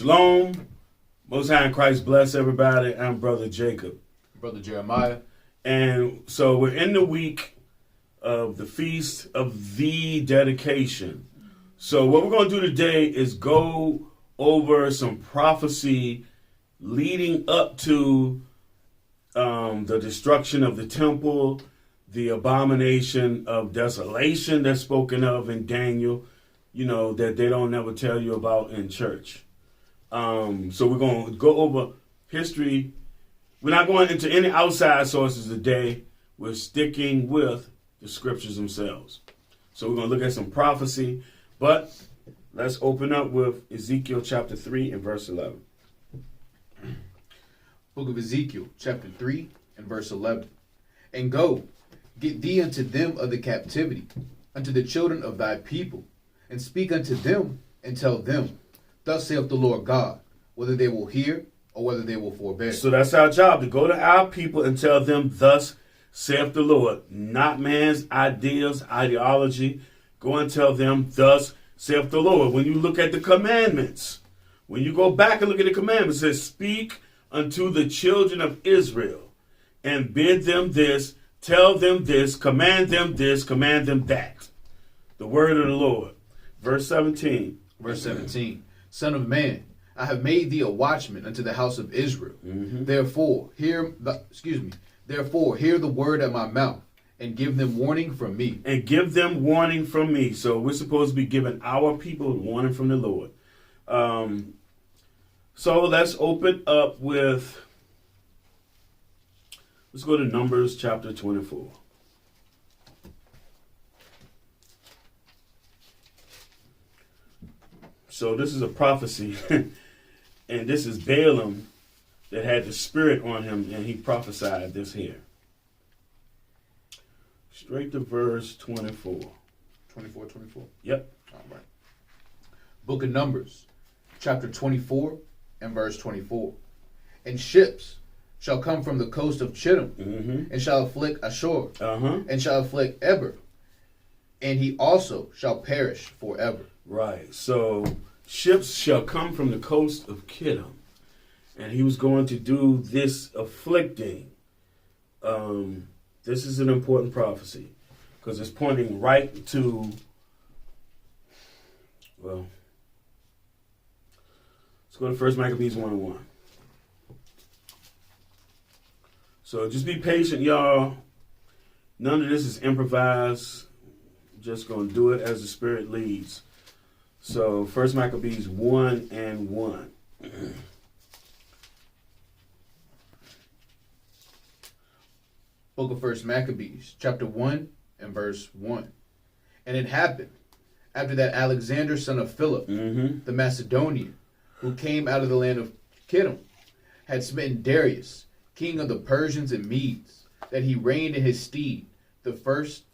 Shalom. Most High in Christ bless everybody. I'm Brother Jacob. Brother Jeremiah. And so we're in the week of the Feast of the Dedication. So what we're going to do today is go over some prophecy leading up to the destruction of the temple, the abomination of desolation that's spoken of in Daniel, that they don't never tell you about in church. So we're going to go over history. We're not going into any outside sources today. We're sticking with the scriptures themselves. So we're going to look at some prophecy, but let's open up with Ezekiel chapter 3 and verse 11. Book of Ezekiel, chapter 3 and verse 11. And go, get thee unto them of the captivity, unto the children of thy people, and speak unto them, and tell them, thus saith the Lord God, whether they will hear or whether they will forbear. So that's our job, to go to our people and tell them, thus saith the Lord. Not man's ideas, ideology. Go and tell them, thus saith the Lord. When you look at the commandments, when you go back and look at the commandments, it says, speak unto the children of Israel, and bid them this, tell them this, command them that. The word of the Lord. Verse 17. Verse 17. Son of man, I have made thee a watchman unto the house of Israel. Mm-hmm. Therefore, hear the word at my mouth, and give them warning from me. And give them warning from me. So we're supposed to be giving our people warning from the Lord. So let's open up with, let's go to Numbers chapter 24. So this is a prophecy, and this is Balaam that had the spirit on him, and he prophesied this here. Straight to verse 24. 24. Yep. All right. Book of Numbers, chapter 24 and verse 24. And ships shall come from the coast of Chittim, mm-hmm. and shall afflict Ashur, and shall afflict Eber, and he also shall perish forever. Right. So ships shall come from the coast of Chittim, and he was going to do this afflicting. This is an important prophecy because it's pointing right to, well, let's go to 1 Maccabees 1:1. So just be patient, y'all. None of this is improvised. Just going to do it as the Spirit leads. So 1 Maccabees 1:1. Book of 1 Maccabees, chapter 1 and verse 1. And it happened, after that Alexander, son of Philip, mm-hmm. the Macedonian, who came out of the land of Chittim, had smitten Darius, king of the Persians and Medes, that he reigned in his stead, the first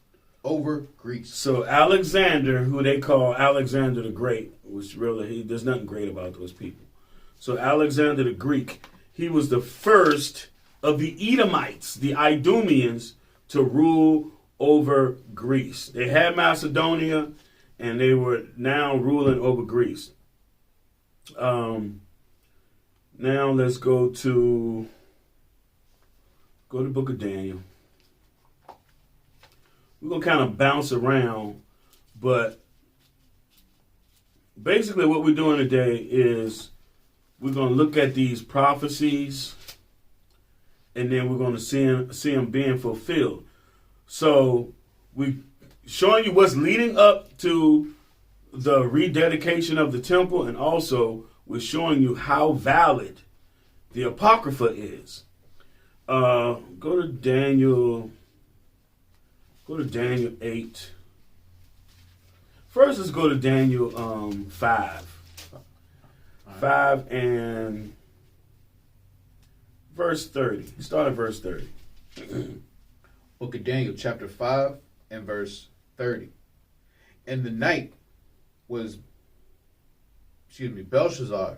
over Greece. So Alexander, who they call Alexander the Great, which really, there's nothing great about those people. So Alexander the Greek, he was the first of the Edomites, the Idumeans, to rule over Greece. They had Macedonia, and they were now ruling over Greece. Now let's go to the book of Daniel. We're going to kind of bounce around, but basically what we're doing today is we're going to look at these prophecies, and then we're going to see them being fulfilled. So we're showing you what's leading up to the rededication of the temple, and also we're showing you how valid the Apocrypha is. Go to Daniel 8. First, let's go to Daniel 5. 5 and verse 30. Start at verse 30. Book of Daniel, chapter 5 and verse 30. And the night was, Belshazzar,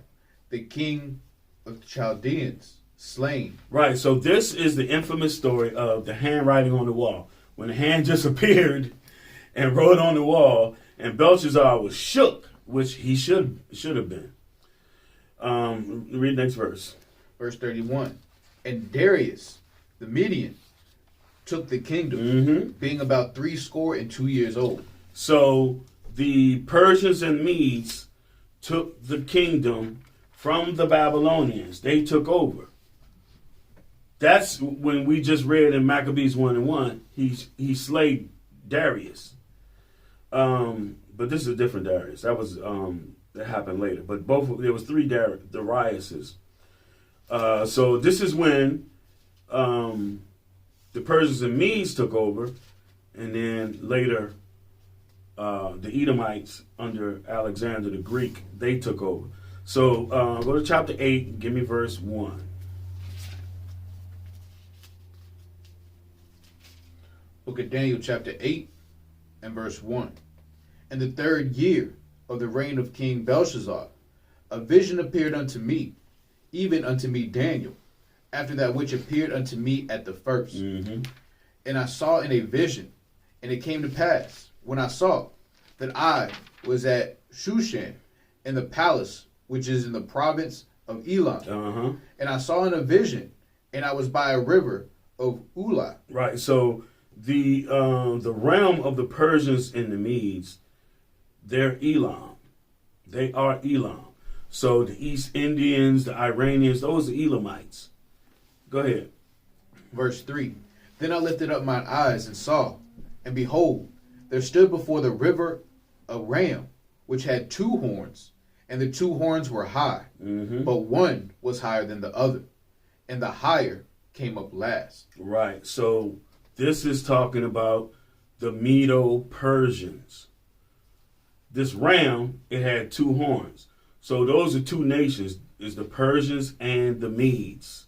the king of the Chaldeans, slain. Right, so this is the infamous story of the handwriting on the wall. When the hand just appeared and wrote on the wall, and Belshazzar was shook, which he should have been. Read next verse. Verse 31. And Darius, the Median, took the kingdom, being about 62 years old. So the Persians and Medes took the kingdom from the Babylonians. They took over. That's when we just read in Maccabees 1:1, he slayed Darius. But this is a different Darius. That was that happened later. But there was three Dariuses. So this is when the Persians and Medes took over, and then later the Edomites under Alexander the Greek, they took over. So go to chapter 8 and give me verse 1. Book of Daniel chapter 8 and verse 1. In the 3rd year of the reign of King Belshazzar, a vision appeared unto me, even unto me Daniel, after that which appeared unto me at the first. And I saw in a vision, and it came to pass, when I saw, that I was at Shushan, in the palace which is in the province of Elam. And I saw in a vision, and I was by a river of Ula. Right, so the realm of the Persians and the Medes, they're Elam. They are Elam. So the East Indians, the Iranians, those are Elamites. Go ahead. Verse 3. Then I lifted up mine eyes and saw, and behold, there stood before the river a ram, which had 2 horns, and the 2 horns were high, but one was higher than the other, and the higher came up last. Right, so this is talking about the Medo-Persians. This ram, it had 2 horns. So those are 2 nations, is the Persians and the Medes.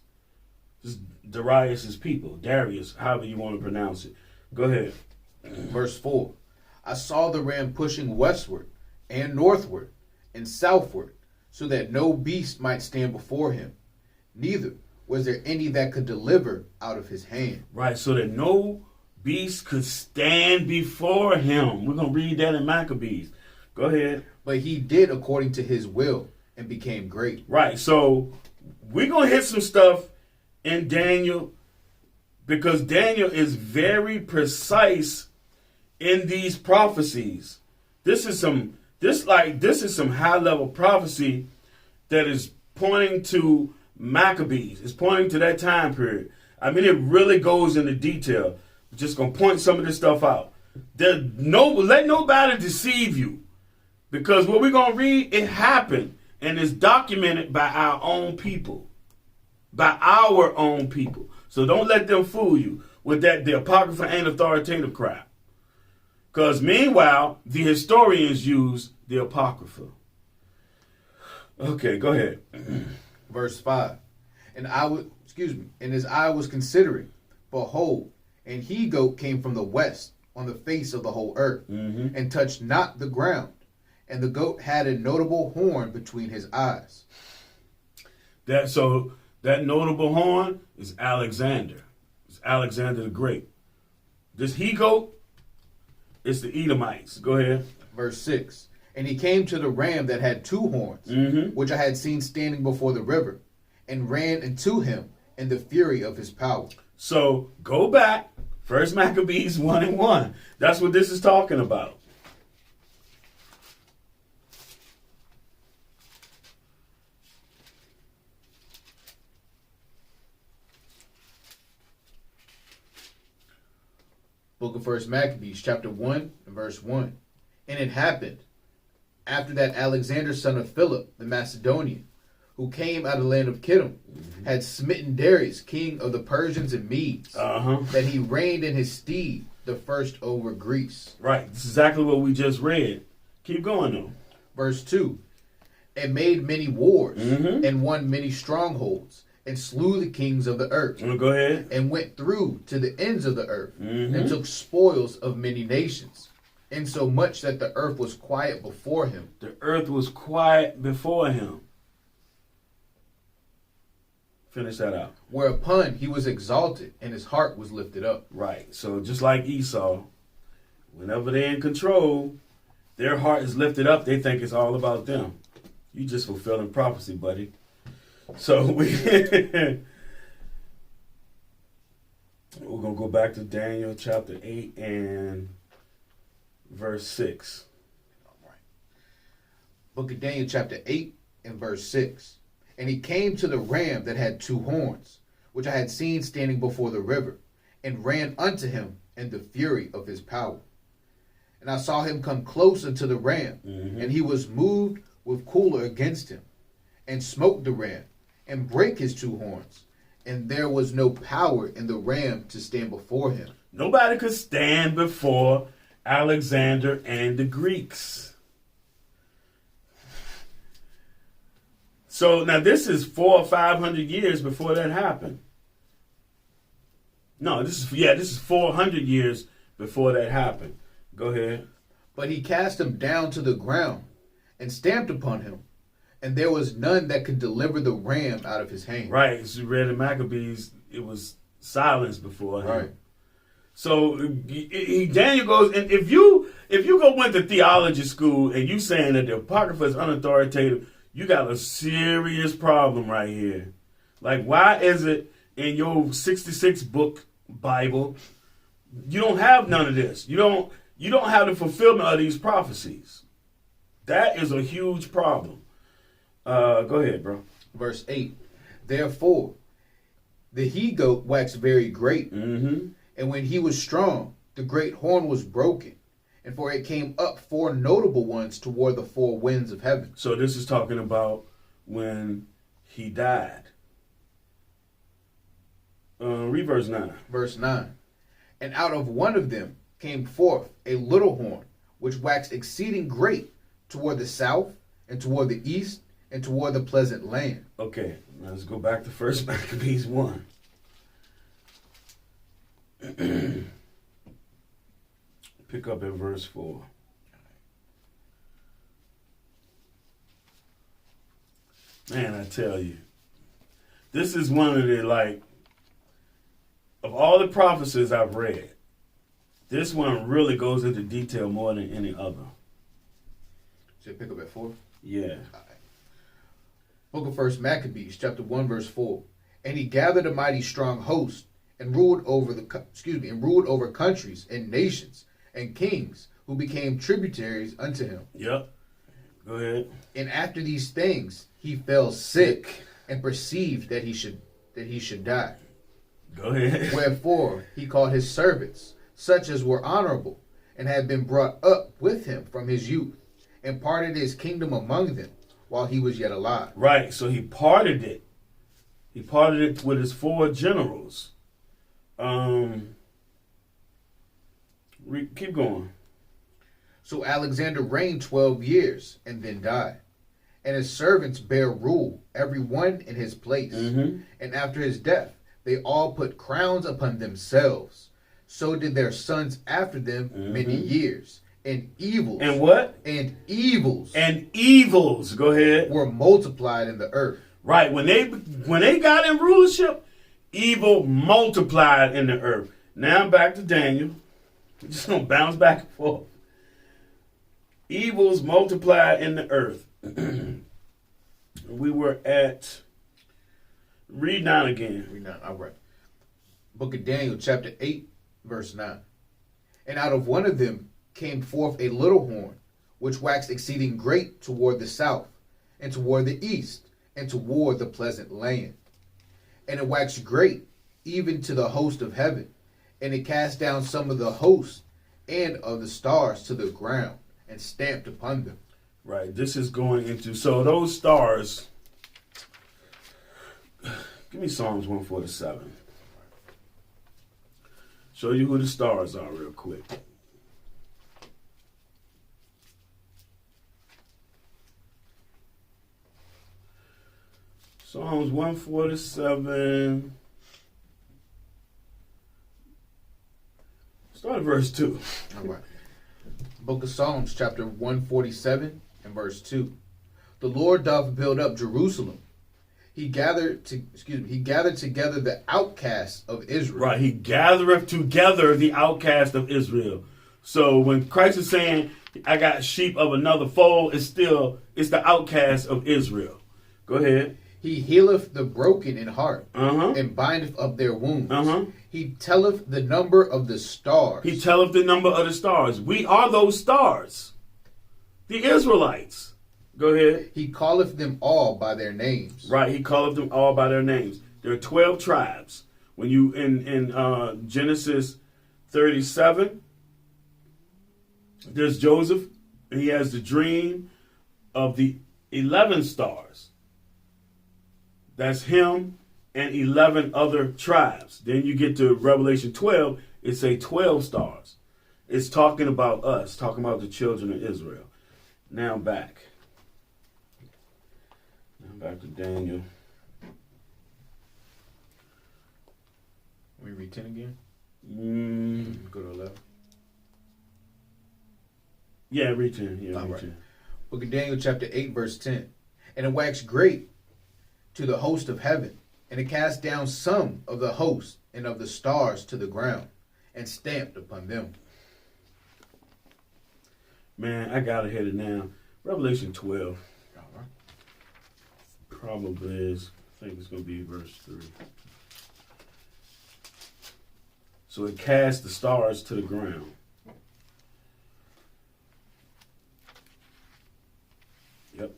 This is Darius's people, Darius, however you want to pronounce it. Go ahead. Verse 4. I saw the ram pushing westward and northward and southward, so that no beast might stand before him. Neither was there any that could deliver out of his hand. Right, so that no beast could stand before him. We're going to read that in Maccabees. Go ahead. But he did according to his will and became great. Right, so we're going to hit some stuff in Daniel because Daniel is very precise in these prophecies. This is some high level prophecy that is pointing to Maccabees. It's pointing to that time period. I mean, it really goes into detail. I'm just gonna point some of this stuff out. Let nobody deceive you, because what we're gonna read, it happened and it's documented by our own people. So don't let them fool you with that. The Apocrypha ain't authoritative crap. Because meanwhile, the historians use the Apocrypha. Okay, go ahead. Verse 5. And as I was considering, behold, an he-goat came from the west on the face of the whole earth, and touched not the ground. And the goat had a notable horn between his eyes. That notable horn is Alexander. It's Alexander the Great. This he-goat, it's the Edomites. Go ahead. Verse 6. And he came to the ram that had 2 horns, which I had seen standing before the river, and ran into him in the fury of his power. So go back, 1 Maccabees 1:1. That's what this is talking about. Book of 1 Maccabees, chapter 1, and verse 1. And it happened, after that Alexander, son of Philip, the Macedonian, who came out of the land of Kittim, had smitten Darius, king of the Persians and Medes, that he reigned in his stead, the first over Greece. Right. This is exactly what we just read. Keep going, though. Verse 2. And made many wars, and won many strongholds, and slew the kings of the earth. Go ahead. And went through to the ends of the earth, and took spoils of many nations, insomuch that the earth was quiet before him. The earth was quiet before him. Finish that out. Whereupon he was exalted, and his heart was lifted up. Right. So just like Esau, whenever they're in control, their heart is lifted up. They think it's all about them. You just fulfilling prophecy, buddy. So we're going to go back to Daniel chapter 8 and verse 6. All right. Book of Daniel chapter 8 and verse 6. And he came to the ram that had 2 horns, which I had seen standing before the river, and ran unto him in the fury of his power. And I saw him come close unto the ram, and he was moved with choler against him, and smote the ram, and brake his 2 horns. And there was no power in the ram to stand before him. Nobody could stand before Alexander and the Greeks. So now this is 400 or 500 years before that happened. No, this is 400 years before that happened. Go ahead. But he cast him down to the ground, and stamped upon him, and there was none that could deliver the ram out of his hand. Right, as you read in Maccabees, it was silence before him. Right. So Daniel goes, and if you went to theology school and you saying that the Apocrypha is unauthoritative, you got a serious problem right here. Like, why is it in your 66 book Bible you don't have none of this? You don't have the fulfillment of these prophecies. That is a huge problem. Go ahead, bro. Verse 8. Therefore, the he-goat waxed very great, Mm-hmm. and when he was strong, the great horn was broken, and for it came up 4 notable ones toward the 4 winds of heaven. So this is talking about when he died. Read verse 9. Verse 9. And out of one of them came forth a little horn, which waxed exceeding great toward the south, and toward the east, and toward the pleasant land. Okay, now let's go back to 1 Maccabees 1. Pick up at verse 4. Man, I tell you, this is one of the, like, of all the prophecies I've read, this one really goes into detail more than any other. Should I pick up at 4? Yeah. All right. Book of 1 Maccabees, chapter 1, verse 4. And he gathered a mighty strong host, and ruled over countries and nations and kings, who became tributaries unto him. Yep. Go ahead. And after these things he fell sick, and perceived that he should die. Go ahead. Wherefore he called his servants, such as were honorable, and had been brought up with him from his youth, and parted his kingdom among them while he was yet alive. Right, so he parted it. He parted it with his 4 generals. Keep going. So Alexander reigned 12 years, and then died. And his servants bare rule, every one in his place. Mm-hmm. And after his death, they all put crowns upon themselves. So did their sons after them many years. And evils. And what? And evils. And evils. Go ahead. Were multiplied in the earth. Right. When they got in rulership, evil multiplied in the earth. Now back to Daniel. We're just going to bounce back and forth. Evils multiplied in the earth. We were at... Read 9 again. Read 9. All right. Book of Daniel, chapter 8, verse 9. And out of one of them came forth a little horn, which waxed exceeding great toward the south, and toward the east, and toward the pleasant land. And it waxed great, even to the host of heaven. And it cast down some of the host and of the stars to the ground, and stamped upon them. Right. This is going into... So those stars... Give me Psalms 147. Show you who the stars are real quick. Psalms 147. Start at verse 2. All right. Book of Psalms, chapter 147 and verse 2. The Lord doth build up Jerusalem. He gathered together the outcasts of Israel. Right, he gathereth together the outcast of Israel. So when Christ is saying, I got sheep of another fold, it's the outcast of Israel. Go ahead. He healeth the broken in heart, Uh-huh. and bindeth up their wounds. Uh-huh. He telleth the number of the stars. He telleth the number of the stars. We are those stars. The Israelites. Go ahead. He calleth them all by their names. Right, he calleth them all by their names. There are 12 tribes. When you in Genesis 37, there's Joseph, and he has the dream of the 11 stars. That's him and 11 other tribes. Then you get to Revelation 12, it's a 12 stars. It's talking about us, talking about the children of Israel. Now back to Daniel. We read 10 again? Go to 11. Yeah, read 10. Yeah, read right. 10. Book of Daniel chapter 8 verse 10. And it waxed great to the host of heaven, and it cast down some of the host and of the stars to the ground, and stamped upon them. Man, I gotta hit it now. Revelation 12. All right. Probably is, I think it's gonna be verse 3. So it cast the stars to the ground. Yep.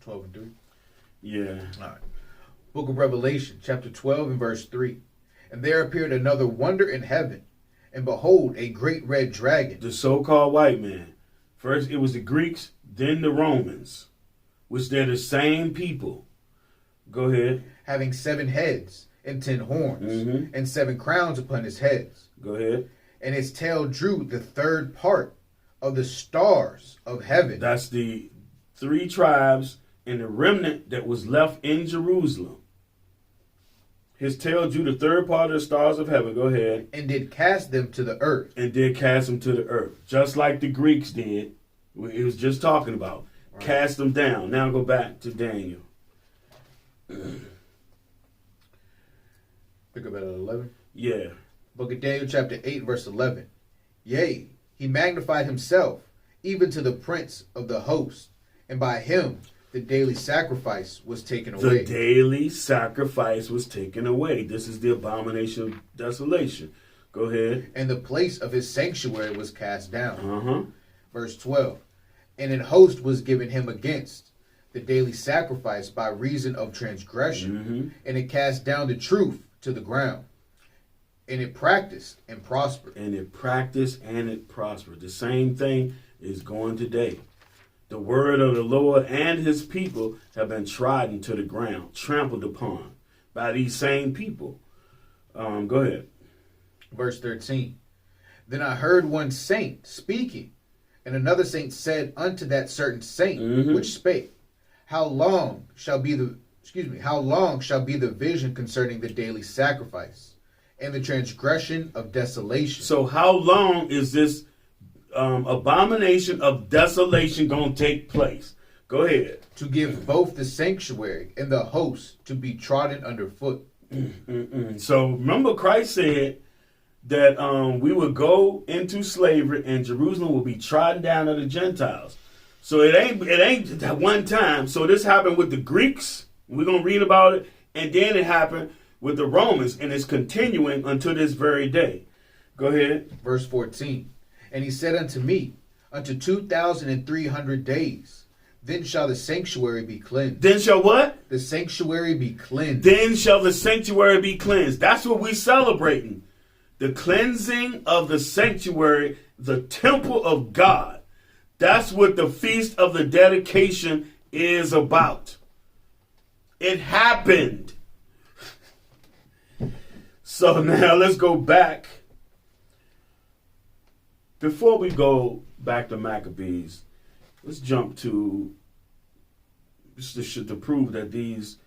12 and 3. Yeah. All right. Book of Revelation, chapter 12 and verse 3. And there appeared another wonder in heaven, and behold, a great red dragon. The so-called white man. First it was the Greeks, then the Romans, which they're the same people. Go ahead. Having 7 heads and 10 horns, and 7 crowns upon his heads. Go ahead. And his tail drew the third part of the stars of heaven. That's the 3 tribes and the remnant that was left in Jerusalem. His tail drew the third part of the stars of heaven. Go ahead. And did cast them to the earth. And did cast them to the earth. Just like the Greeks did. It was just talking about. Right. Cast them down. Now go back to Daniel. Pick up at 11. Yeah. Book of Daniel chapter 8 verse 11. Yea, he magnified himself, even to the prince of the host, and by him the daily sacrifice was taken away. The daily sacrifice was taken away. This is the abomination of desolation. Go ahead. And the place of his sanctuary was cast down. Verse 12. And an host was given him against the daily sacrifice by reason of transgression. And it cast down the truth to the ground. And it practiced and prospered. And it practiced and it prospered. The same thing is going today. The word of the Lord and his people have been trodden to the ground, trampled upon by these same people. Go ahead. Verse 13. Then I heard one saint speaking, and another saint said unto that certain saint which spake, How long shall be the vision concerning the daily sacrifice and the transgression of desolation? So how long is this abomination of desolation going to take place? Go ahead. To give both the sanctuary and the host to be trodden underfoot. So remember Christ said that we would go into slavery and Jerusalem will be trodden down of the Gentiles. So it ain't that one time. So this happened with the Greeks. We're going to read about it. And then it happened with the Romans, and it's continuing until this very day. Go ahead. Verse 14. And he said unto me, unto 2,300 days, then shall the sanctuary be cleansed. Then shall what? The sanctuary be cleansed. Then shall the sanctuary be cleansed. That's what we're celebrating. The cleansing of the sanctuary, the temple of God. That's what the Feast of the Dedication is about. It happened. So now let's go back. Before we go back to Maccabees, let's jump to to prove that this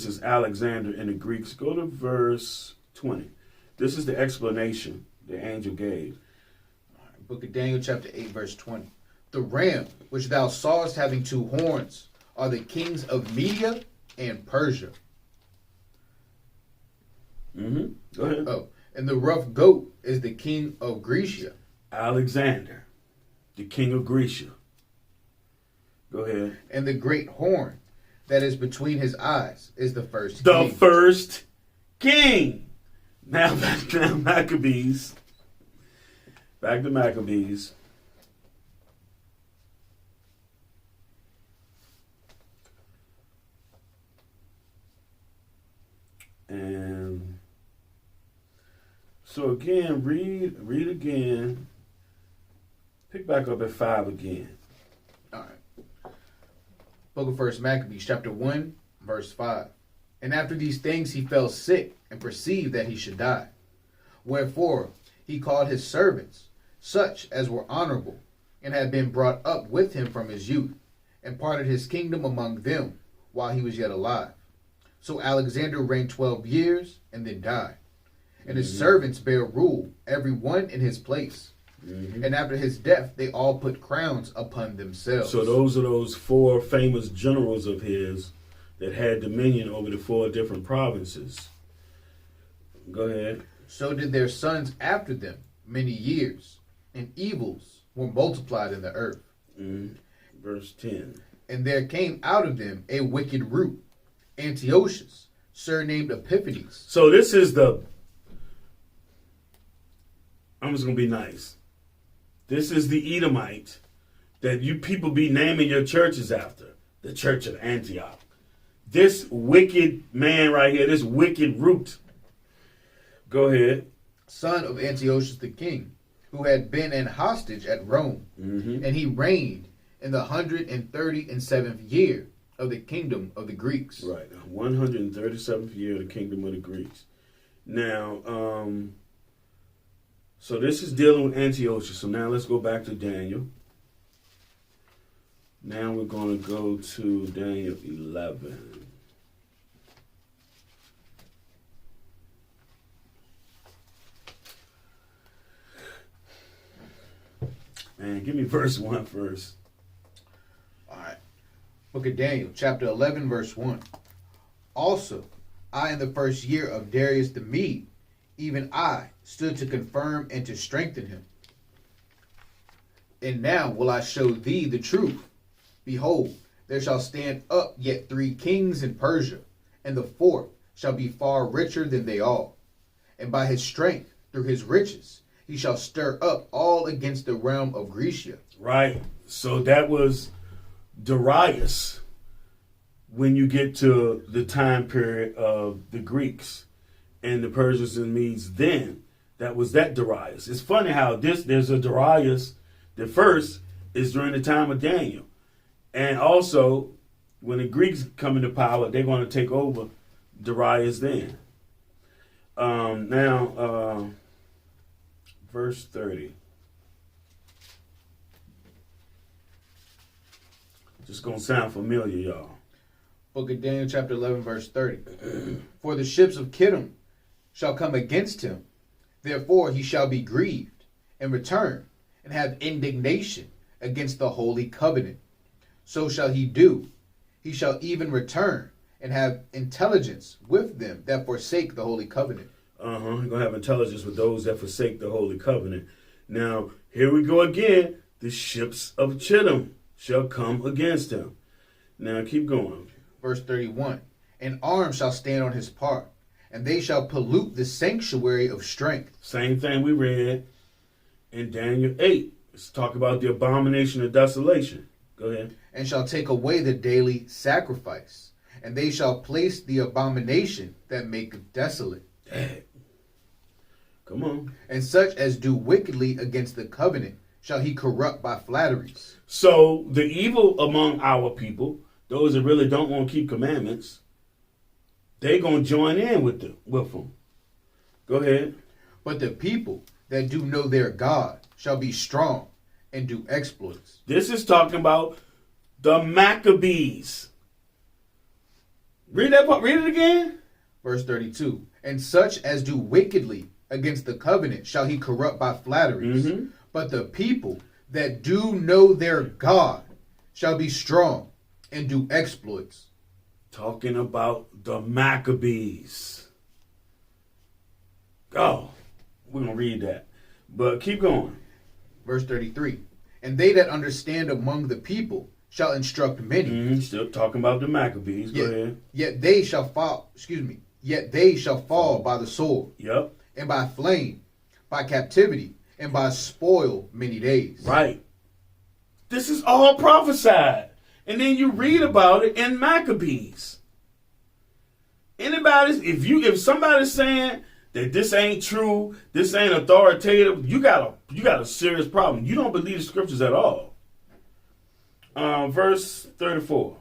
is Alexander and the Greeks. Go to verse 20. This is the explanation the angel gave. Book of Daniel chapter 8 verse 20. The ram which thou sawest having 2 horns are the kings of Media and Persia. Go ahead. Oh, and the rough goat is the king of Grecia. Alexander, the king of Grecia. Go ahead. And the great horn that is between his eyes is the first The king. first king. Now back to Maccabees. Back to Maccabees. And so again, read again. Pick back up at 5 again. All right. Book of First Maccabees, chapter 1, verse 5. And after these things he fell sick and perceived that he should die. Wherefore he called his servants, such as were honorable, and had been brought up with him from his youth, and parted his kingdom among them while he was yet alive. So Alexander reigned 12 years and then died. And his servants bare rule, every one in his place. And after his death, they all put crowns upon themselves. So those are those 4 famous generals of his that had dominion over the 4 different provinces. Go ahead. So did their sons after them many years, and evils were multiplied in the earth. Verse 10. And there came out of them a wicked root, Antiochus, surnamed Epiphanes. So this is I'm just going to be nice. This is the Edomite that you people be naming your churches after. The Church of Antioch. This wicked man right here, this wicked root. Go ahead. Son of Antiochus the king, who had been an hostage at Rome. And he reigned in the 137th year of the kingdom of the Greeks. Right. 137th year of the kingdom of the Greeks. Now, so this is dealing with Antiochus. So now let's go back to Daniel. Now we're going to go to Daniel 11. Man, give me verse 1 first. All right. Book of Daniel, chapter 11, verse 1. Also, I in the first year of Darius the Mede, even I stood to confirm and to strengthen him. And now will I show thee the truth. Behold, there shall stand up yet 3 kings in Persia, and the 4th shall be far richer than they all. And by his strength, through his riches, he shall stir up all against the realm of Grecia. Right. So that was Darius when you get to the time period of the Greeks and the Persians and Medes then. That was that Darius. It's funny how there's a Darius. The first is during the time of Daniel. And also, when the Greeks come into power, they're going to take over Darius then. Now, verse 30. Just going to sound familiar, y'all. Book of Daniel, chapter 11, verse 30. For the ships of Kittim shall come against him. Therefore he shall be grieved, and return, and have indignation against the holy covenant. So shall he do. He shall even return, and have intelligence with them that forsake the holy covenant. You're going to have intelligence with those that forsake the holy covenant. Now, here we go again. The ships of Chittim shall come against him. Now, keep going. Verse 31. And arms shall stand on his part, and they shall pollute the sanctuary of strength. Same thing we read in Daniel 8. Let's talk about the abomination of desolation. Go ahead. And shall take away the daily sacrifice, and they shall place the abomination that maketh desolate. Dang. Come on. And such as do wickedly against the covenant shall he corrupt by flatteries. So the evil among our people, those that really don't want to keep commandments, they're going to join in with them. Go ahead. But the people that do know their God shall be strong and do exploits. This is talking about the Maccabees. Read that part. Read it again. Verse 32. And such as do wickedly against the covenant shall he corrupt by flatteries. But the people that do know their God shall be strong and do exploits. Talking about the Maccabees. Oh, we're going to read that. But keep going. Verse 33. And they that understand among the people shall instruct many. Still talking about the Maccabees. Go ahead. Yet they shall fall, yet they shall fall by the sword. Yep. And by flame, by captivity, and by spoil many days. Right. This is all prophesied. And then you read about it in Maccabees. If somebody's saying that this ain't true, this ain't authoritative, you got a serious problem. You don't believe the scriptures at all. Verse 34.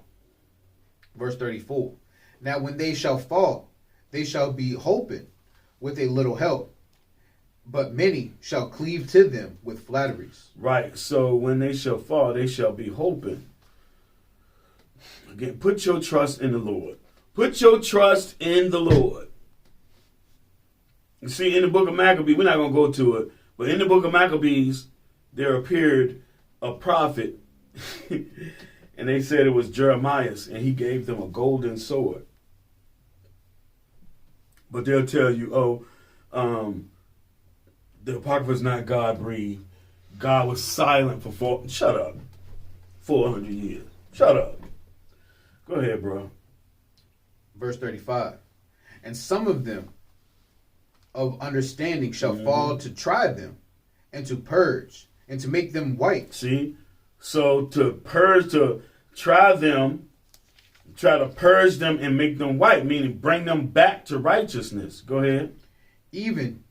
Verse 34. Now when they shall fall, they shall be holpen with a little help, but many shall cleave to them with flatteries. Right. So when they shall fall, they shall be holpen. Again, put your trust in the Lord. Put your trust in the Lord. You see, in the book of Maccabees, we're not going to go to it, but in the book of Maccabees, there appeared a prophet, and they said it was Jeremiah, and he gave them a golden sword. But they'll tell you, the Apocrypha is not God-breathed. God was silent for 400 years. Shut up. Go ahead, bro. Verse 35. And some of them of understanding shall fall to try them, and to purge, and to make them white. See? So to purge, to try to purge them and make them white, meaning bring them back to righteousness. Go ahead. Even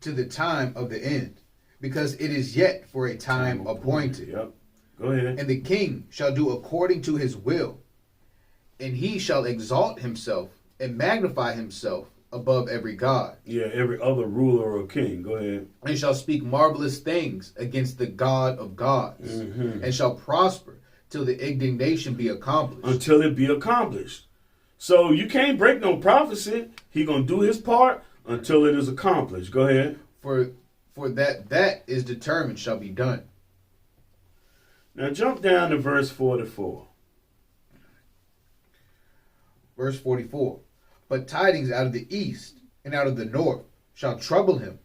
to the time of the end, because it is yet for a time appointed. Yep. Go ahead. And the king shall do according to his will, and he shall exalt himself and magnify himself above every god. Yeah, every other ruler or king. Go ahead. And shall speak marvelous things against the God of gods, and shall prosper till the indignation be accomplished. Until it be accomplished. So you can't break no prophecy. He gonna do his part until it is accomplished. Go ahead. For that is determined shall be done. Now jump down to verse 44. Verse 44. But tidings out of the east and out of the north shall trouble him.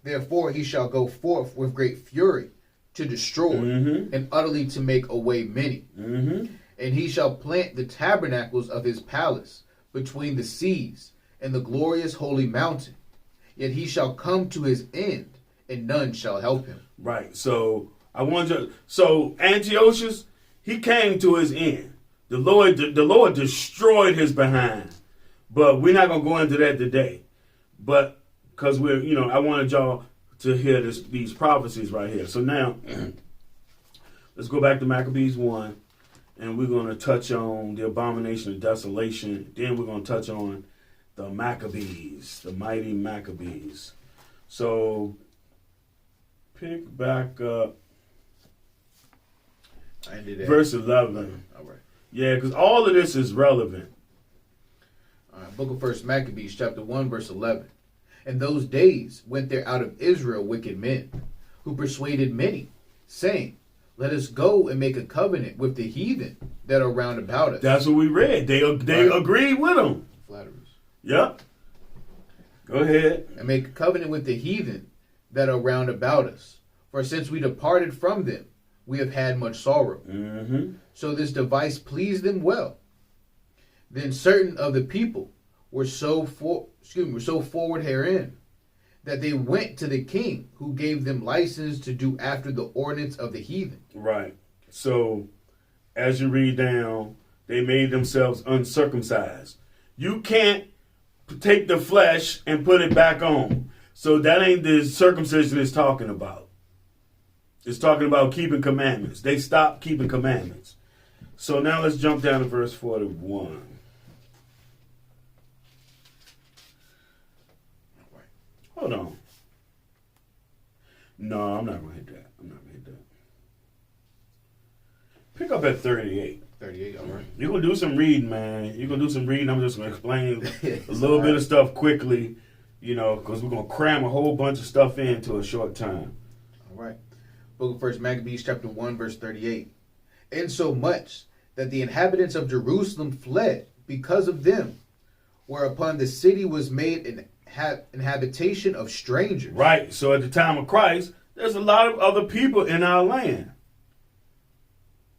Therefore he shall go forth with great fury to destroy, and utterly to make away many. And he shall plant the tabernacles of his palace between the seas and the glorious holy mountain. Yet he shall come to his end, and none shall help him. Right. So Antiochus, he came to his end. The Lord destroyed his behind. But we're not gonna go into that today. But because I wanted y'all to hear these prophecies right here. So now let's go back to Maccabees 1, and we're gonna touch on the abomination of desolation. Then we're gonna touch on the Maccabees, the mighty Maccabees. So pick back up verse 11. All right. Yeah, because all of this is relevant. All right. Book of 1 Maccabees, chapter 1, verse 11. In those days went there out of Israel wicked men, who persuaded many, saying, Let us go and make a covenant with the heathen that are round about us. That's what we read. They agreed with them. Flatteries. Yep. Go ahead. And make a covenant with the heathen that are round about us. For since we departed from them, we have had much sorrow. So this device pleased them well. Then certain of the people were so forward herein, that they went to the king, who gave them license to do after the ordinance of the heathen. Right. So, as you read down, they made themselves uncircumcised. You can't take the flesh and put it back on. So that ain't the circumcision it's talking about. It's talking about keeping commandments. They stopped keeping commandments. So now let's jump down to verse 41. Hold on. No, I'm not going to hit that. Pick up at 38. 38, all right. You're going to do some reading, man. You're going to do some reading. I'm just going to explain a little bit of stuff quickly, because we're going to cram a whole bunch of stuff into a short time. All right. Book of 1 Maccabees, chapter 1, verse 38. Insomuch that the inhabitants of Jerusalem fled because of them, whereupon the city was made an habitation of strangers. Right. So at the time of Christ, There's a lot of other people in our land.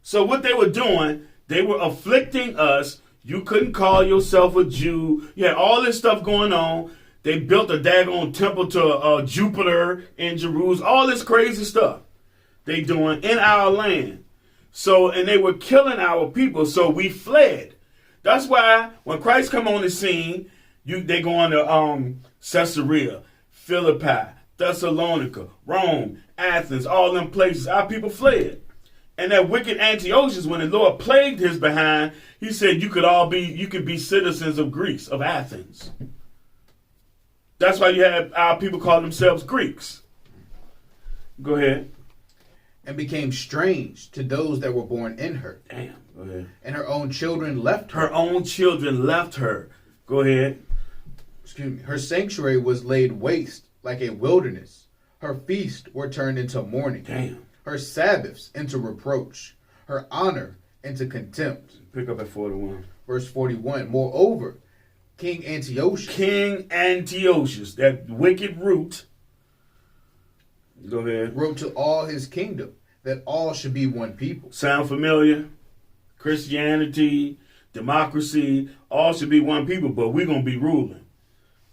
So what they were doing, they were afflicting us. You couldn't call yourself a Jew. You had all this stuff going on. They built a daggone temple to Jupiter in Jerusalem. All this crazy stuff they doing in our land. So, and they were killing our people. So we fled. That's why when Christ come on the scene, they go on to Caesarea, Philippi, Thessalonica, Rome, Athens, all them places. Our people fled. And that wicked Antiochus, when the Lord plagued his behind, he said you could be citizens of Greece, of Athens. That's why you have our people call themselves Greeks. Go ahead. And became strange to those that were born in her. Damn. Go ahead. And her own children left her. Her own children left her. Go ahead. Excuse me. Her sanctuary was laid waste like a wilderness. Her feasts were turned into mourning. Damn. Her Sabbaths into reproach. Her honor into contempt. Pick up at 41. Verse 41. Moreover, King Antiochus, that wicked root. Go ahead. wrote to all his kingdom that all should be one people. Sound familiar? Christianity, democracy, all should be one people, but we're going to be ruling.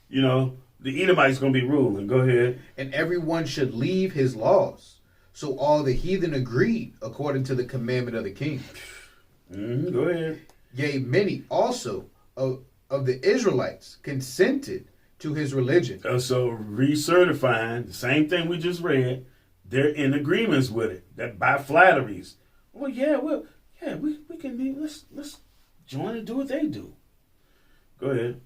You know, the Edomites going to be ruling. Go ahead. And everyone should leave his laws. So all the heathen agreed according to the commandment of the king. Go ahead. Yea, many also of the Israelites consented to his religion. So recertifying, the same thing we just read, they're in agreements with it. That by flatteries. Well, we can be, let's join and do what they do. Go ahead.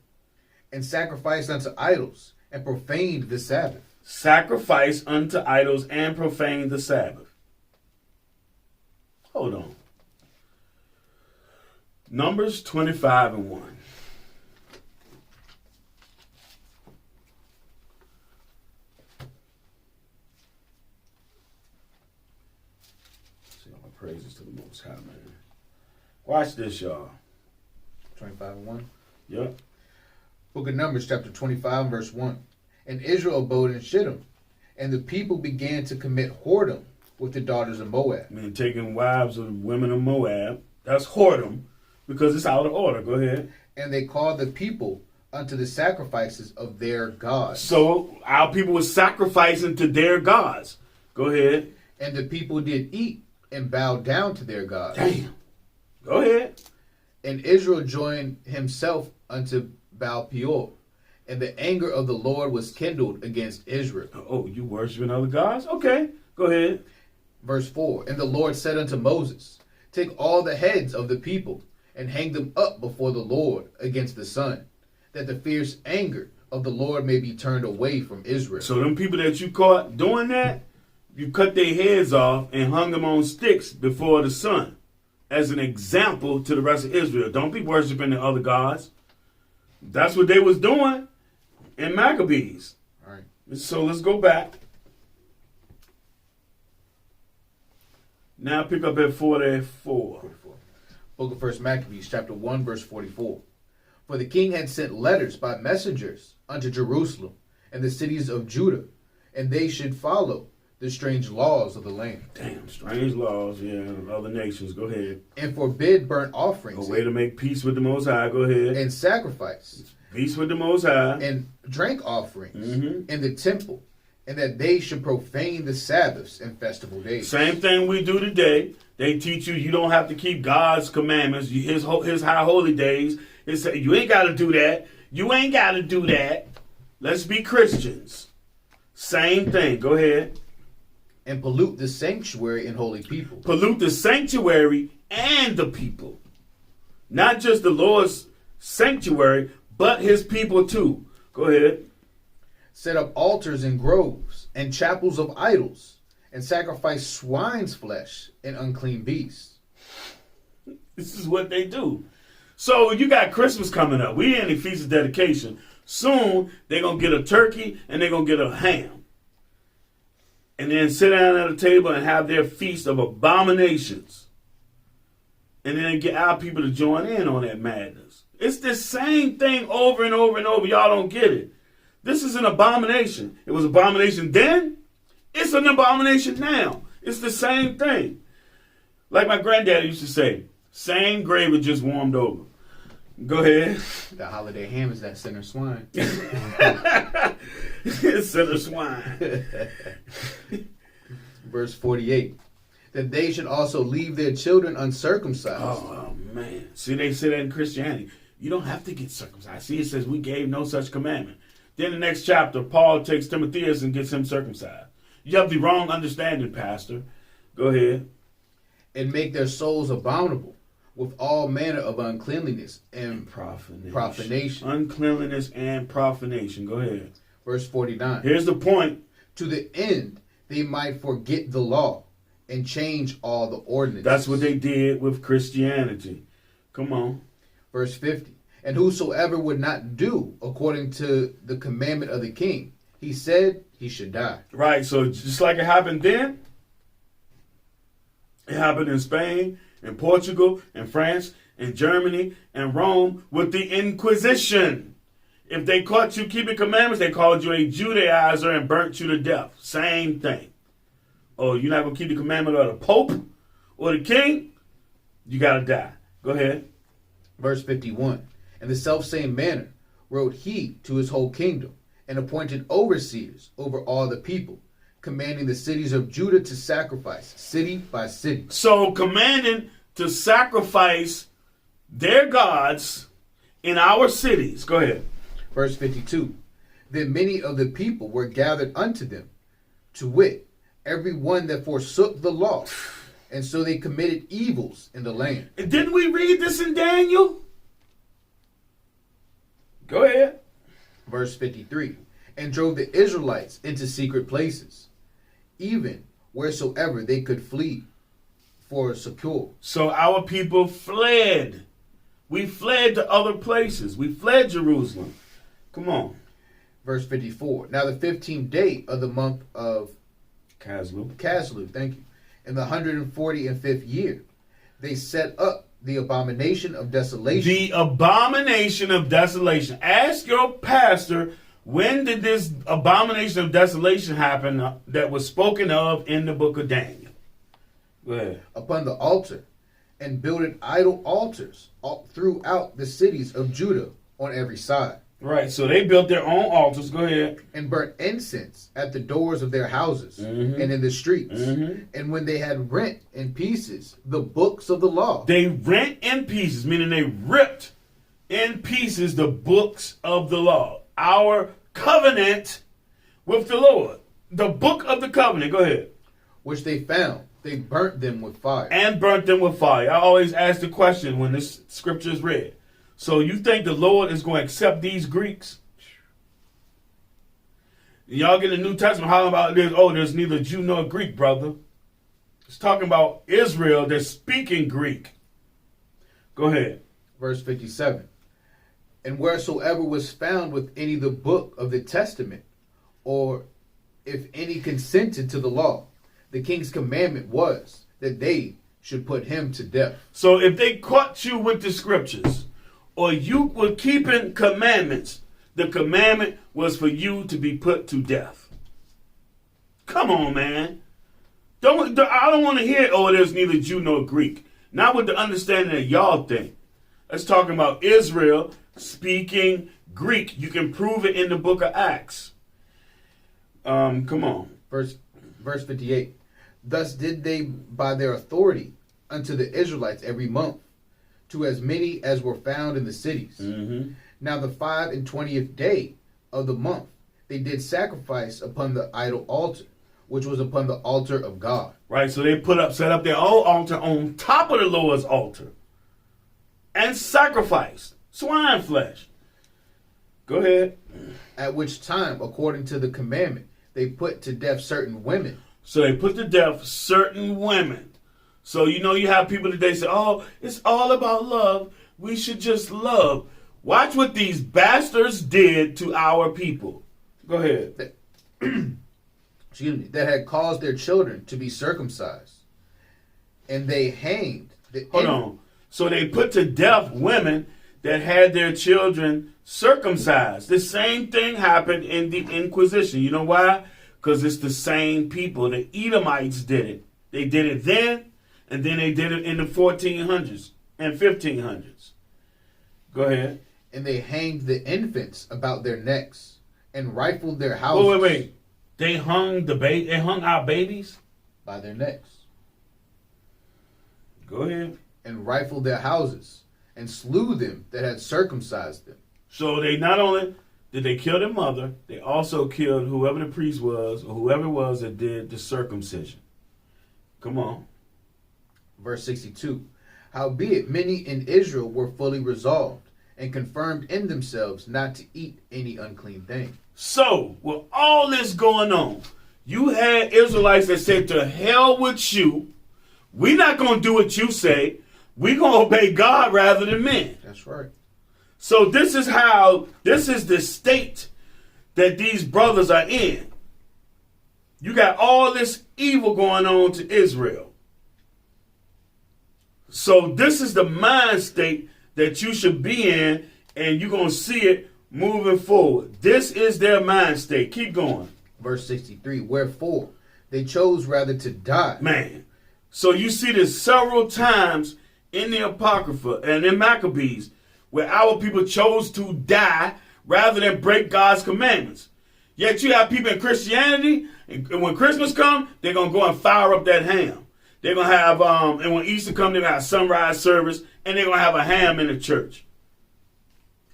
And sacrificed unto idols and profaned the Sabbath. Sacrifice unto idols and profane the Sabbath. Hold on. Numbers 25 and 1. See, all my praises to the Most High, man. Watch this, y'all. 25 and 1. Yep. Book of Numbers, chapter 25, verse 1. And Israel abode in Shittim, and the people began to commit whoredom with the daughters of Moab. I mean, taking wives of women of Moab. That's whoredom, because it's out of order. Go ahead. And they called the people unto the sacrifices of their gods. So our people were sacrificing to their gods. Go ahead. And the people did eat and bow down to their gods. Damn. Go ahead. And Israel joined himself unto Baal Peor. And the anger of the Lord was kindled against Israel. Oh, you worshiping other gods? Okay. Go ahead. Verse 4. And the Lord said unto Moses, take all the heads of the people and hang them up before the Lord against the sun, that the fierce anger of the Lord may be turned away from Israel. So them people that you caught doing that, you cut their heads off and hung them on sticks before the sun as an example to the rest of Israel. Don't be worshiping the other gods. That's what they was doing in Maccabees. All right. So let's go back. Now pick up at 44. Book of 1 Maccabees, chapter 1, verse 44. For the king had sent letters by messengers unto Jerusalem and the cities of Judah, and they should follow the strange laws of the land. Damn, strange laws, yeah, of other nations. Go ahead. And forbid burnt offerings. A way to make peace with the Most High. Go ahead. And sacrifice. Peace with the Most High. And drink offerings in the temple, and that they should profane the Sabbaths and festival days. Same thing we do today. They teach you don't have to keep God's commandments, his high holy days. They say you ain't got to do that. You ain't got to do that. Let's be Christians. Same thing. Go ahead. And pollute the sanctuary and holy people. Pollute the sanctuary and the people. Not just the Lord's sanctuary, but his people too. Go ahead. Set up altars and groves and chapels of idols, and sacrifice swine's flesh and unclean beasts. This is what they do. So you got Christmas coming up. We in the Feast of Dedication. Soon they're going to get a turkey and they're going to get a ham. And then sit down at a table and have their feast of abominations. And then get our people to join in on that madness. It's the same thing over and over and over. Y'all don't get it. This is an abomination. It was abomination then. It's an abomination now. It's the same thing. Like my granddad used to say, same gravy just warmed over. Go ahead. The holiday ham is that center swine. Center swine. Verse 48. That they should also leave their children uncircumcised. Oh, man. See, they say that in Christianity. You don't have to get circumcised. See, it says we gave no such commandment. Then the next chapter, Paul takes Timotheus and gets him circumcised. You have the wrong understanding, Pastor. Go ahead. And make their souls abominable with all manner of uncleanliness and profanation. Uncleanliness and profanation. Go ahead. Verse 49. Here's the point. To the end they might forget the law and change all the ordinances. That's what they did with Christianity. Come on. Verse 50. And whosoever would not do according to the commandment of the king, he said he should die. Right. So just like it happened then, it happened in Spain, in Portugal, in France, in Germany, and Rome with the Inquisition. If they caught you keeping commandments, they called you a Judaizer and burnt you to death. Same thing. Oh, you're not going to keep the commandment of the Pope or the King? You got to die. Go ahead. Verse 51. In the selfsame manner wrote he to his whole kingdom, and appointed overseers over all the people, commanding the cities of Judah to sacrifice, city by city. So commanding to sacrifice their gods in our cities. Go ahead. Verse 52. Then many of the people were gathered unto them, to wit, every one that forsook the law, and so they committed evils in the land. And didn't we read this in Daniel? Go ahead. Verse 53. And drove the Israelites into secret places, even wheresoever they could flee for secure. So our people fled. We fled to other places. We fled Jerusalem. Come on. Verse 54. Now the 15th day of the month of Caslu, thank you, in the 145th year, they set up the abomination of desolation. The abomination of desolation. Ask your pastor, when did this abomination of desolation happen that was spoken of in the book of Daniel? Go ahead. Upon the altar, and builded idol altars throughout the cities of Judah on every side. Right, so they built their own altars. Go ahead. And burnt incense at the doors of their houses and in the streets. And when they had rent in pieces the books of the law. They rent in pieces, meaning they ripped in pieces the books of the law. Our covenant with the Lord. The book of the covenant. Go ahead. Which they found. They burnt them with fire. And burnt them with fire. I always ask the question when this scripture is read. So you think the Lord is going to accept these Greeks? Y'all get the New Testament hollering about this. Oh, there's neither Jew nor Greek, brother. It's talking about Israel. They're speaking Greek. Go ahead. Verse 57. And wheresoever was found with any the book of the testament, or if any consented to the law, the king's commandment was that they should put him to death. So if they caught you with the scriptures, or you were keeping commandments, the commandment was for you to be put to death. Come on, man. I don't want to hear, oh, there's neither Jew nor Greek. Not with the understanding that y'all think. Let's talk about Israel speaking Greek. You can prove it in the book of Acts. Come on. Verse 58. Thus did they by their authority unto the Israelites every month, to as many as were found in the cities. Now the 25th day of the month, they did sacrifice upon the idol altar, which was upon the altar of God. Right, so they set up their own altar on top of the Lord's altar and sacrificed swine flesh. Go ahead. At which time, according to the commandment, they put to death certain women. So they put to death certain women. So, you have people today say, oh, it's all about love. We should just love. Watch what these bastards did to our people. Go ahead. Excuse me. That had caused their children to be circumcised. And they hanged. Hold on. So they put to death women that had their children circumcised. The same thing happened in the Inquisition. You know why? because it's the same people. The Edomites did it. They did it then, and then they did it in the 1400s and 1500s. Go ahead. And they hanged the infants about their necks and rifled their houses. Wait. They hung They hung our babies by their necks. Go ahead. And rifled their houses and slew them that had circumcised them. So they not only did they kill their mother, they also killed whoever the priest was or whoever it was that did the circumcision. Come on. Verse 62. Howbeit many in Israel were fully resolved and confirmed in themselves not to eat any unclean thing. So, with all this going on, you had Israelites that said, to hell with you. We're not going to do what you say. We're going to obey God rather than men. That's right. So this is the state that these brothers are in. You got all this evil going on to Israel. So this is the mind state that you should be in, and you're going to see it moving forward. This is their mind state. Keep going. Verse 63, wherefore they chose rather to die. Man. So you see this several times in the Apocrypha and in Maccabees where our people chose to die rather than break God's commandments. Yet you have people in Christianity, and when Christmas comes, they're going to go and fire up that ham. They're going to have, and when Easter comes, they're going to have sunrise service, and they're going to have a ham in the church.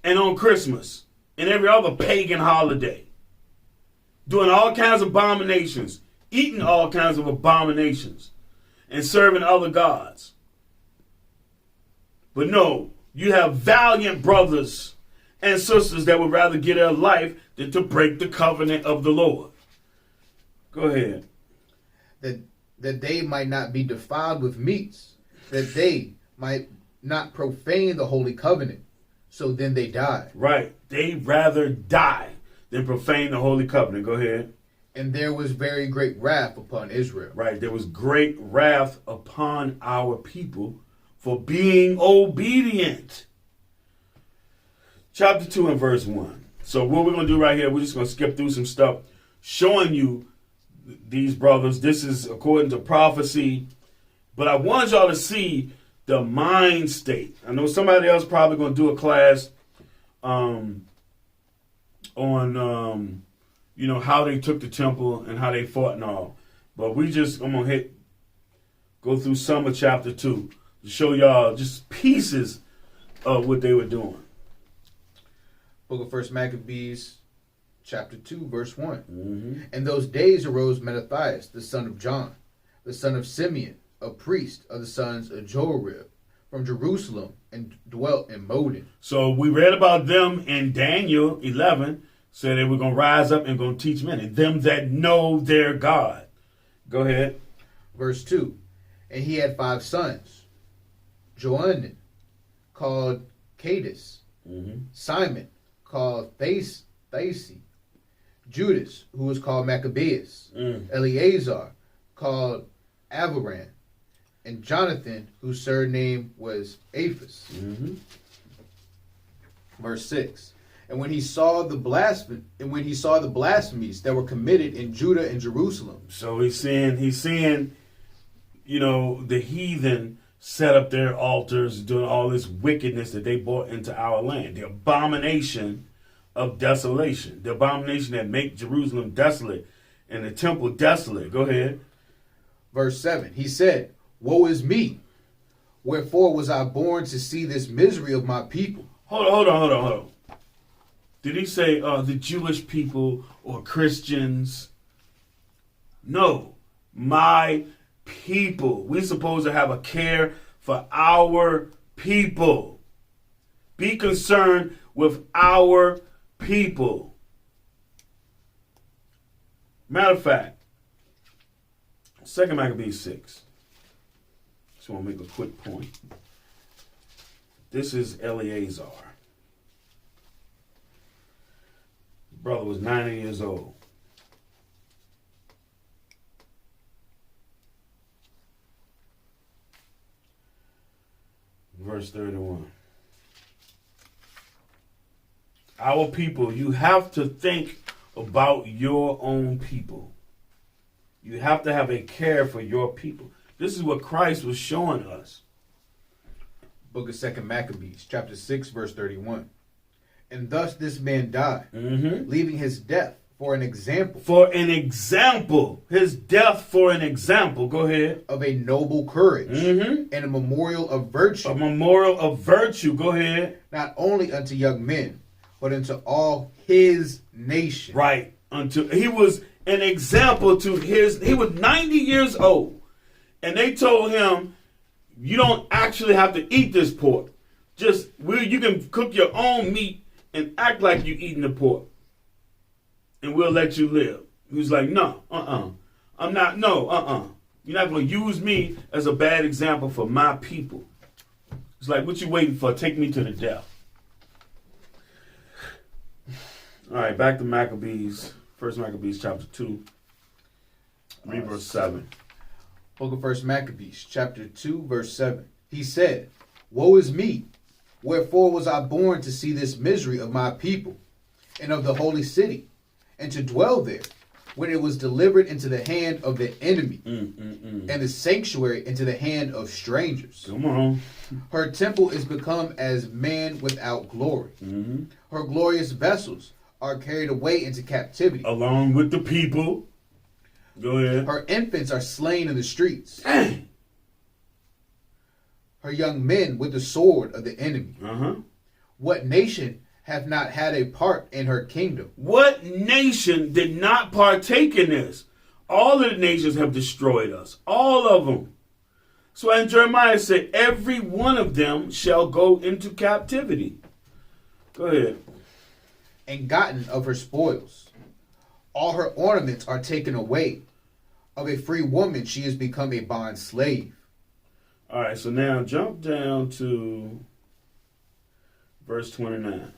And on Christmas, and every other pagan holiday, doing all kinds of abominations, eating all kinds of abominations, and serving other gods. But no, you have valiant brothers and sisters that would rather give their life than to break the covenant of the Lord. Go ahead. That they might not be defiled with meats, that they might not profane the holy covenant. So then they died. Right. They rather die than profane the holy covenant. Go ahead. And there was very great wrath upon Israel. Right. There was great wrath upon our people for being obedient. Chapter 2 and verse 1. So what we're going to do right here, we're just going to skip through some stuff showing you these brothers. This is according to prophecy. But I want y'all to see the mind state. I know somebody else probably going to do a class on how they took the temple and how they fought and all. But I'm going to go through some of chapter 2 to show y'all just pieces of what they were doing. Book of 1 Maccabees, chapter 2, verse 1. Mm-hmm. In those days arose Mattathias, the son of John, the son of Simeon, a priest of the sons of Jorib, from Jerusalem, and dwelt in Modin. So we read about them in Daniel 11, said they were going to rise up and going to teach many, them that know their God. Go ahead. Verse 2. And he had 5 sons, Joanan, called Cadus, Simon, called Thasi, Judas, who was called Maccabees, Eleazar, called Avaran, and Jonathan, whose surname was Aphus. Verse 6. And when he saw the blasphemies that were committed in Judah and Jerusalem. So he's seeing, the heathen set up their altars, doing all this wickedness that they brought into our land. The abomination of desolation. The abomination that make Jerusalem desolate and the temple desolate. Go ahead. Verse 7. He said, woe is me. Wherefore was I born to see this misery of my people? Hold on. Did he say the Jewish people or Christians? No. My people. We're supposed to have a care for our people. Be concerned with our people. Matter of fact, 2 Maccabees 6. Just want to make a quick point. This is Eleazar. Brother was 90 years old. Verse 31. Our people, you have to think about your own people. You have to have a care for your people. This is what Christ was showing us. Book of 2 Maccabees, chapter 6, verse 31. And thus this man died, leaving his death for an example. For an example. His death for an example. Go ahead. Of a noble courage and a memorial of virtue. A memorial of virtue. Go ahead. Not only unto young men, but unto all his nation. Right. He was an example to he was 90 years old. And they told him, you don't actually have to eat this pork. You can cook your own meat and act like you're eating the pork. And we'll let you live. He was like, no, I'm not, no, You're not going to use me as a bad example for my people. It's like, what you waiting for? Take me to the death. All right, back to Maccabees. First Maccabees chapter 2. Read verse 7. Book of First Maccabees, chapter 2, verse 7. He said, Woe is me! Wherefore was I born to see this misery of my people and of the holy city, and to dwell there, when it was delivered into the hand of the enemy, and the sanctuary into the hand of strangers. Come on. Her temple is become as man without glory. Her glorious vessels are carried away into captivity. Along with the people. Go ahead. Her infants are slain in the streets. Dang. Her young men with the sword of the enemy. What nation hath not had a part in her kingdom? What nation did not partake in this? All of the nations have destroyed us. All of them. So in Jeremiah said, every one of them shall go into captivity. Go ahead. And gotten of her spoils. All her ornaments are taken away. Of a free woman she is become a bond slave. All right, so now jump down to verse 29.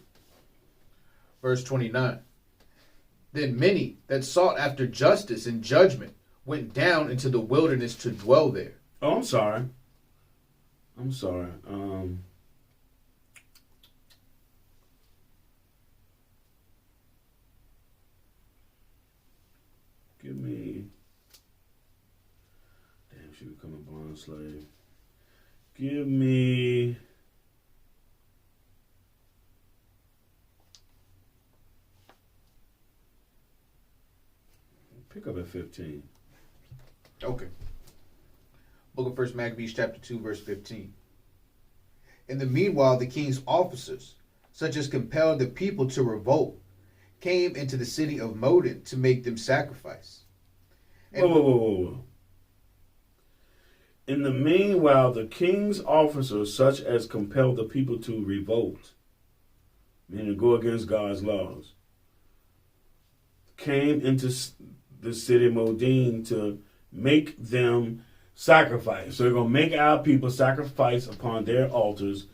Verse 29. Then many that sought after justice and judgment went down into the wilderness to dwell there. Oh, I'm sorry. Give me. Damn, she become a bond slave. Give me. Pick up at 15. Okay. Book of First Maccabees, chapter 2, verse 15. In the meanwhile, the king's officers, such as compelled the people to revolt, came into the city of Modin to make them sacrifice. And Whoa. In the meanwhile, the king's officers, such as compelled the people to revolt, meaning to go against God's laws, came into the city of Modin to make them sacrifice. So they're going to make our people sacrifice upon their altars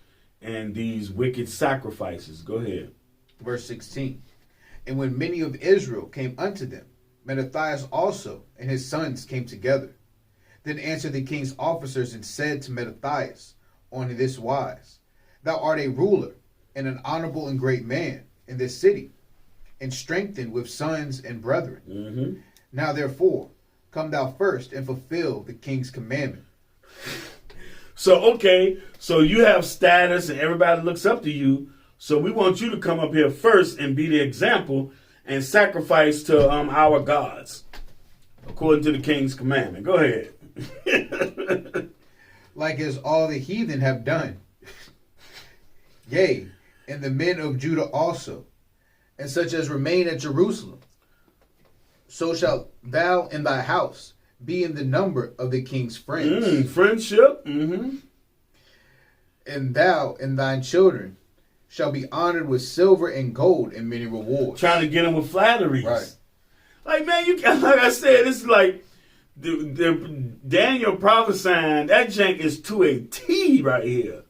and these wicked sacrifices. Go ahead. Verse 16. And when many of Israel came unto them, Mattathias also and his sons came together. Then answered the king's officers and said to Mattathias on this wise, Thou art a ruler and an honorable and great man in this city, and strengthened with sons and brethren. Now therefore, come thou first and fulfill the king's commandment. So you have status and everybody looks up to you. So we want you to come up here first and be the example and sacrifice to our gods, according to the king's commandment. Go ahead. Like as all the heathen have done. Yea, and the men of Judah also, and such as remain at Jerusalem. So shalt thou in thy house be in the number of the king's friends. Friendship. And thou and thine children shall be honored with silver and gold and many rewards. Trying to get them with flatteries. Right. Like, man, like I said, this is like the Daniel prophesying. That jank is to a T right here.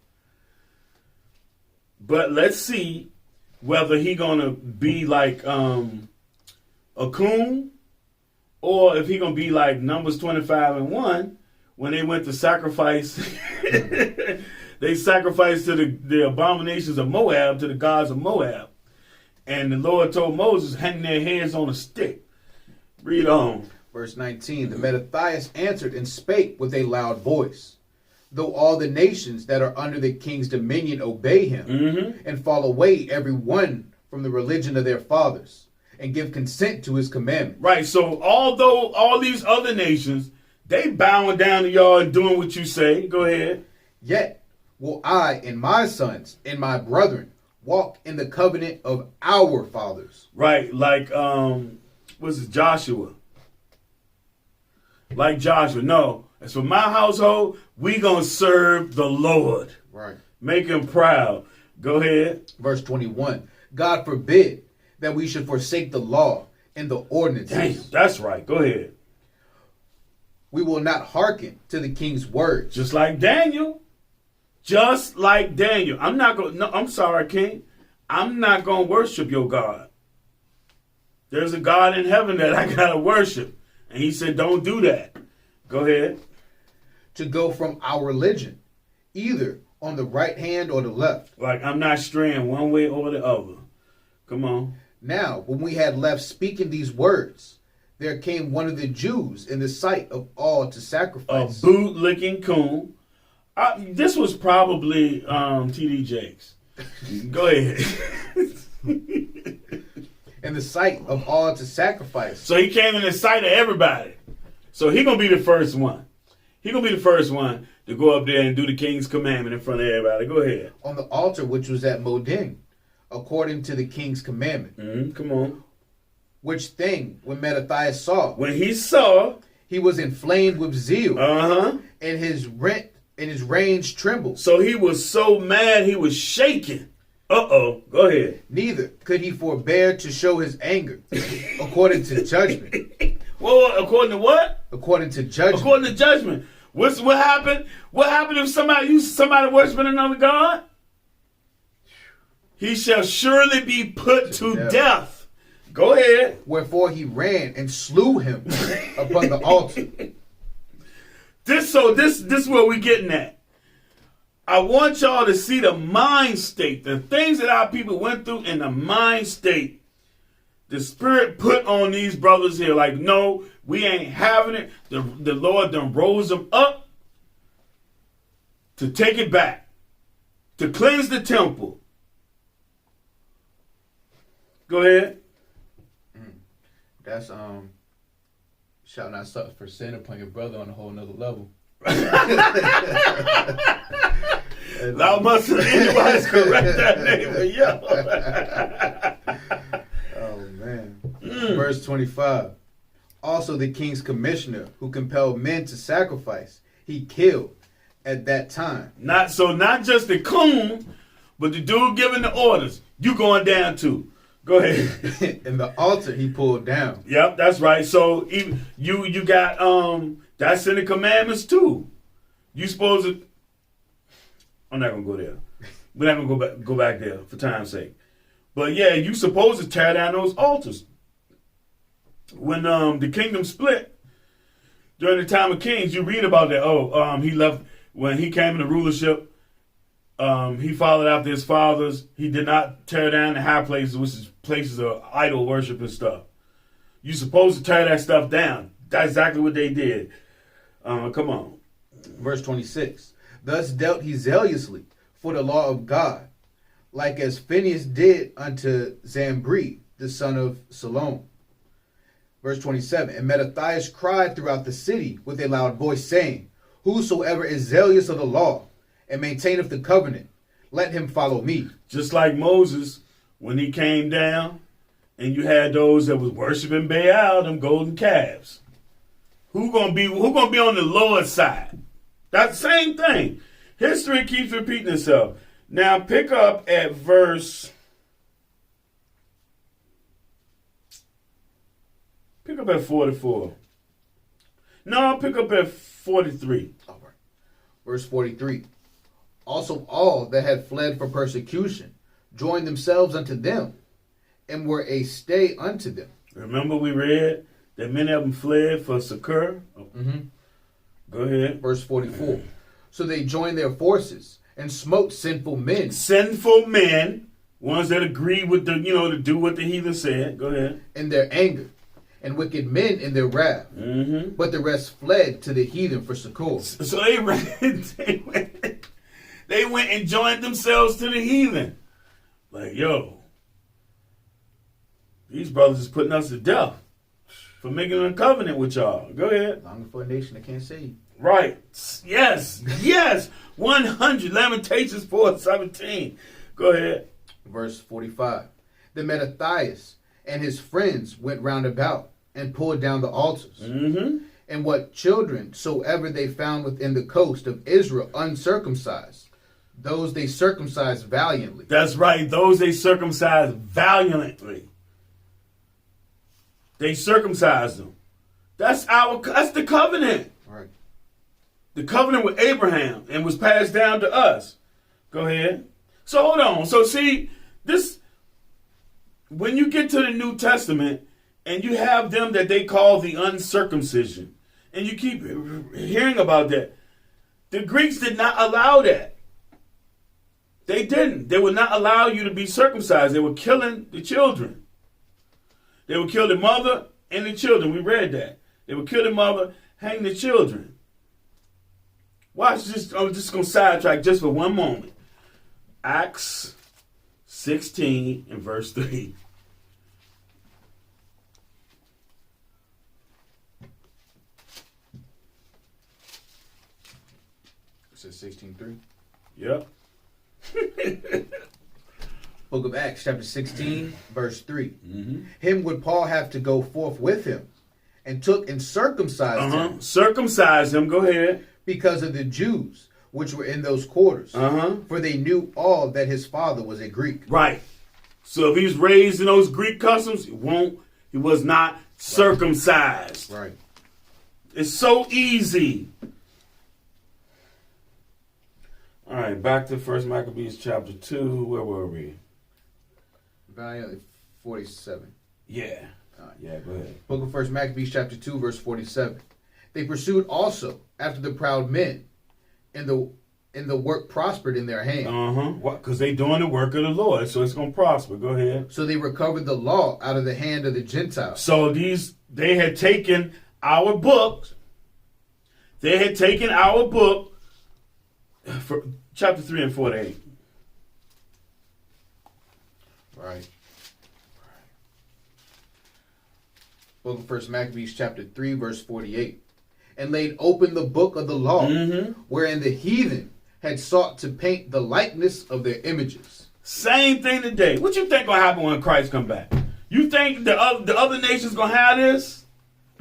But let's see whether he gonna be like a coon, or if he gonna be like Numbers 25:1 when they went to sacrifice. They sacrificed to the abominations of Moab, to the gods of Moab. And the Lord told Moses, hang their heads on a stick. Read on. Verse 19, the Mattathias answered and spake with a loud voice. Though all the nations that are under the king's dominion obey him, and fall away every one from the religion of their fathers, and give consent to his commandment. Right, so although all these other nations, they bowing down to y'all and doing what you say. Go ahead. Yet will I and my sons and my brethren walk in the covenant of our fathers. Right, like, what's it, Joshua? Like Joshua. No, as for my household, we gonna serve the Lord. Right. Make him proud. Go ahead. Verse 21. God forbid that we should forsake the law and the ordinances. Damn, that's right. Go ahead. We will not hearken to the king's words. Just like Daniel. Just like Daniel. I'm not going. No, I'm sorry, King. I'm not going to worship your God. There's a God in heaven that I gotta worship, and he said, "Don't do that." Go ahead. To go from our religion, either on the right hand or the left. Like I'm not straying one way or the other. Come on. Now, when we had left speaking these words, there came one of the Jews in the sight of all to A sacrifice. boot-licking coon. This was probably T.D. Jakes. Go ahead. In the sight of all to sacrifice. So he came in the sight of everybody. So he gonna be the first one. He gonna be the first one to go up there and do the king's commandment in front of everybody. Go ahead. On the altar which was at Modin, according to the king's commandment. Come on. Which thing, when Mattathias saw, When he saw, he was inflamed with zeal, and his reins trembled. so he was so mad he was shaking. Go ahead. Neither could he forbear to show his anger, according to judgment. Well, according to what? According to judgment. According to judgment. What happened? What happened if somebody worshiping another god? He shall surely be put to death. Go ahead. Wherefore he ran and slew him upon the altar. This is where we getting at. I want y'all to see the mind state, the things that our people went through in the mind state. The Spirit put on these brothers here, like, no, we ain't having it. The Lord done rose them up to take it back, to cleanse the temple. Go ahead. That's shall not suffer for sin upon your brother on a whole nother level. Thou must anybody's correct that name, but yo. Oh man. Verse 25. Also the king's commissioner who compelled men to sacrifice, he killed at that time. Not just the coon, but the dude giving the orders. You going down too. Go ahead. And the altar he pulled down. Yep, that's right. So even you got that's in the commandments too. You supposed to. I'm not gonna go there. We're not gonna go back there for time's sake. But yeah, you supposed to tear down those altars. When the kingdom split during the time of kings, you read about that. He left when he came into rulership. He followed after his fathers. He did not tear down the high places, which is places of idol worship and stuff. You're supposed to tear that stuff down. That's exactly what they did. Come on. Verse 26. Thus dealt he zealously for the law of God, like as Phinehas did unto Zambri, the son of Salom. Verse 27. And Mattathias cried throughout the city with a loud voice, saying, Whosoever is zealous of the law, and maintaineth the covenant, let him follow me. Just like Moses, when he came down, and you had those that was worshiping Baal, them golden calves. Who gonna be on the Lord's side? That same thing. History keeps repeating itself. Now pick up at verse. Pick up at 44. No, pick up at 43. All right. Verse 43. Also all that had fled from persecution joined themselves unto them, and were a stay unto them. Remember we read that many of them fled for succor? Go ahead. Verse 44. So they joined their forces and smote sinful men. Sinful men, ones that agree with to do what the heathen said. Go ahead. In their anger, and wicked men in their wrath. But the rest fled to the heathen for succor. So they went and joined themselves to the heathen. Like, yo, these brothers is putting us to death for making a covenant with y'all. Go ahead. Longing for a nation that can't save. Right. Yes. Yes. 100. Lamentations 4:17. Go ahead. Verse 45. The Mattathias and his friends went round about and pulled down the altars. And what children soever they found within the coast of Israel uncircumcised, those they circumcised valiantly. That's right. Those they circumcised valiantly. They circumcised them. That's the covenant. Right. The covenant with Abraham and was passed down to us. Go ahead. So hold on. So see, this, when you get to the New Testament and you have them that they call the uncircumcision, and you keep hearing about that, the Greeks did not allow that. They didn't. They would not allow you to be circumcised. They were killing the children. They would kill the mother and the children. We read that. They would kill the mother, hang the children. Watch this. I'm just going to sidetrack just for one moment. Acts 16 and verse 3. It says 16:3. Yep. Book of Acts, chapter 16, verse 3. Him would Paul have to go forth with him, and took and circumcised him. Circumcise him. Go ahead. Because of the Jews which were in those quarters. For they knew all that his father was a Greek. Right. So if he's raised in those Greek customs, he was not circumcised. Right. It's so easy. All right, back to 1 Maccabees chapter 2. Where were we? Valiantly 47. Yeah. Yeah, go ahead. Book of 1 Maccabees chapter 2, verse 47. They pursued also after the proud men, and the work prospered in their hand. What? Because they doing the work of the Lord, so it's going to prosper. Go ahead. So they recovered the law out of the hand of the Gentiles. So they had taken our book. They had taken our book for chapter 3 and 48. Right. Book of 1 Maccabees chapter 3, verse 48. And laid open the book of the law, wherein the heathen had sought to paint the likeness of their images. Same thing today. What you think gonna happen when Christ come back? You think the other nations gonna have this?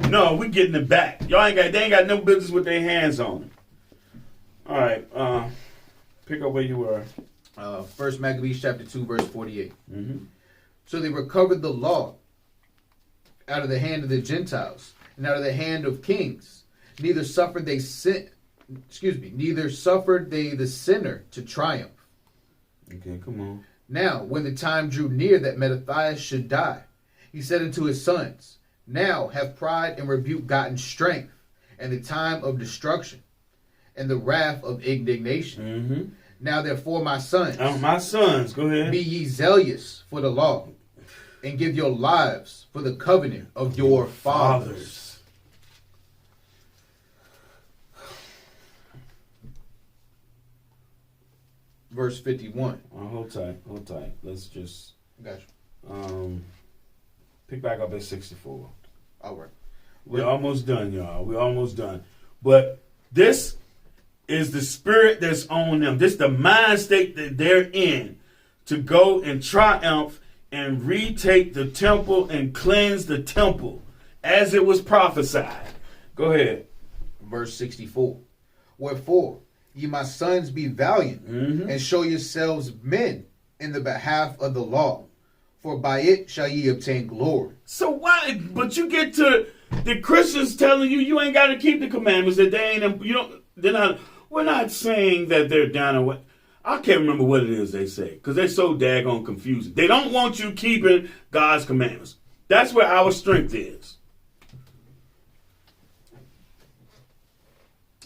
No, we getting it back. They ain't got no business with their hands on it. All right, pick up where you were. 1 Maccabees chapter 2, verse 48. So they recovered the law out of the hand of the Gentiles and out of the hand of kings. Neither suffered they the sinner to triumph. Okay, come on. Now, when the time drew near that Mattathias should die, he said unto his sons, now have pride and rebuke gotten strength, and the time of destruction, and the wrath of indignation. Now therefore, my sons, go ahead. Be ye zealous for the law, and give your lives for the covenant of your fathers. Verse 51. Hold tight. Let's just Got you. Pick back up at 64. All right. We're almost done, y'all. We're almost done. But this is the spirit that's on them. This is the mind state that they're in, to go and triumph and retake the temple and cleanse the temple as it was prophesied. Go ahead. Verse 64. Wherefore, ye my sons, be valiant, and show yourselves men in the behalf of the law, for by it shall ye obtain glory. So why? But you get to the Christians telling you ain't got to keep the commandments, that they ain't. They're not. We're not saying that they're down and what. I can't remember what it is they say, because they're so daggone confusing. They don't want you keeping God's commandments. That's where our strength is.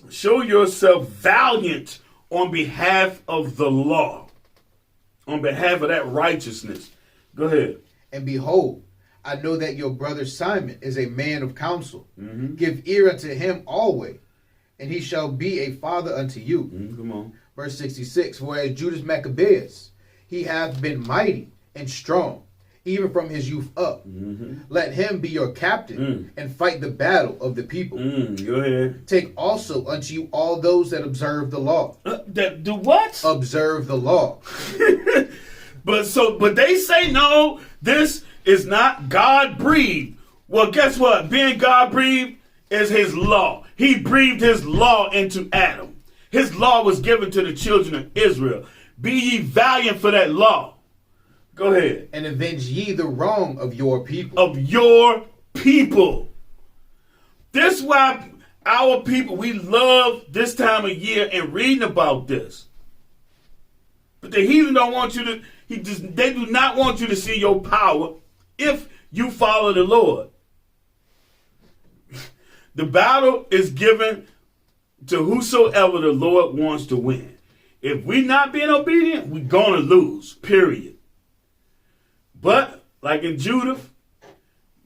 Show yourself valiant on behalf of the law, on behalf of that righteousness. Go ahead. And behold, I know that your brother Simon is a man of counsel. Mm-hmm. Give ear unto him always, and he shall be a father unto you. Come on. Verse 66, whereas Judas Maccabeus, he hath been mighty and strong, even from his youth up. Mm-hmm. Let him be your captain and fight the battle of the people. Go ahead. Take also unto you all those that observe the law. That do what? Observe the law. But they say no, this is not God breathed. Well, guess what? Being God breathed is his law. He breathed his law into Adam. His law was given to the children of Israel. Be ye valiant for that law. Go ahead. And avenge ye the wrong of your people. Of your people. This is why our people, we love this time of year and reading about this. But the heathen don't want you to, they do not want you to see your power if you follow the Lord. The battle is given to whosoever the Lord wants to win. If we're not being obedient, we're going to lose, period. But, like in Judah,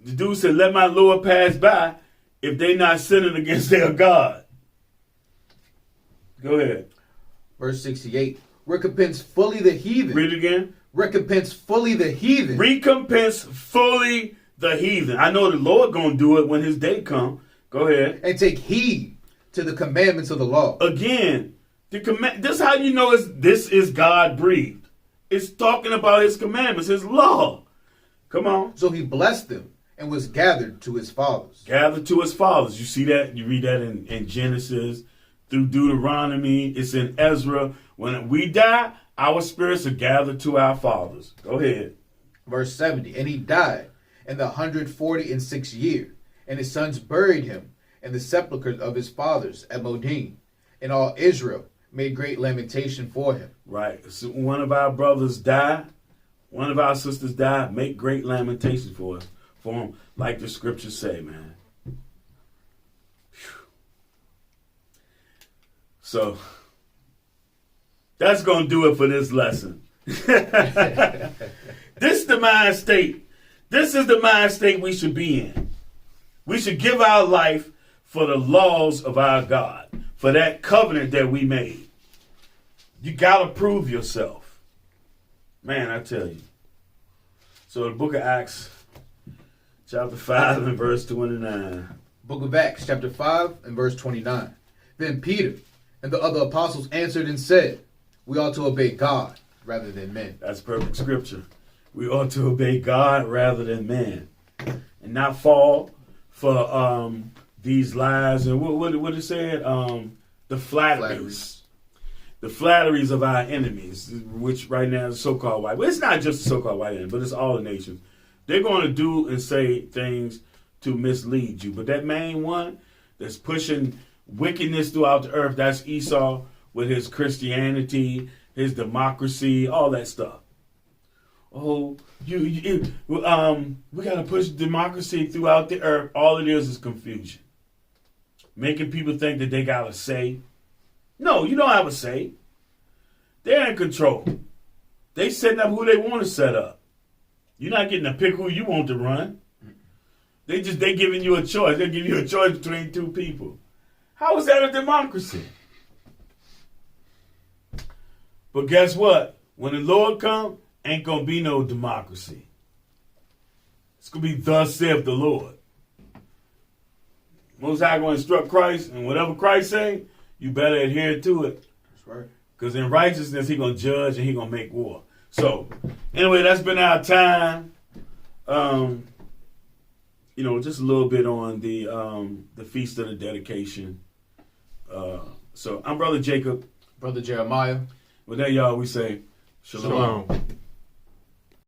the dude said, let my Lord pass by if they not sinning against their God. Go ahead. Verse 68. Recompense fully the heathen. Read it again. Recompense fully the heathen. Recompense fully the heathen. I know the Lord going to do it when his day come. Go ahead. And take heed to the commandments of the law. Again, this is how you know this is God breathed. It's talking about his commandments, his law. Come on. So he blessed them and was gathered to his fathers. Gathered to his fathers. You see that? You read that in Genesis, through Deuteronomy. It's in Ezra. When we die, our spirits are gathered to our fathers. Go ahead. Verse 70. And he died in the 146th year, and his sons buried him in the sepulchre of his fathers at Modin. And all Israel made great lamentation for him. Right. So one of our brothers died. One of our sisters died. Make great lamentation for him, like the scriptures say, man. Whew. So that's going to do it for this lesson. This is the mind state. This is the mind state we should be in. We should give our life for the laws of our God, for that covenant that we made. You got to prove yourself. Man, I tell you. So the book of Acts, chapter 5 and verse 29. Book of Acts, chapter 5 and verse 29. Then Peter and the other apostles answered and said, we ought to obey God rather than men. That's perfect scripture. We ought to obey God rather than man. And not fall for these lies. And what it said? The flatteries. The flatteries of our enemies, which right now is so-called white. Well, it's not just the so-called white enemy, but it's all the nations. They're going to do and say things to mislead you. But that main one that's pushing wickedness throughout the earth, that's Esau with his Christianity, his democracy, all that stuff. Oh, we got to push democracy throughout the earth. All it is confusion. Making people think that they got a say. No, you don't have a say. They're in control. They setting up who they want to set up. You're not getting to pick who you want to run. They giving you a choice. They're giving you a choice between two people. How is that a democracy? But guess what? When the Lord comes, ain't gonna be no democracy. It's gonna be thus saith the Lord. Most High gonna instruct Christ, and whatever Christ say, you better adhere to it. That's right. Because in righteousness, he going to judge and he going to make war. So, anyway, that's been our time. Just a little bit on the Feast of the Dedication. So, I'm Brother Jacob. Brother Jeremiah. With that, y'all, we say, Shalom. Shalom.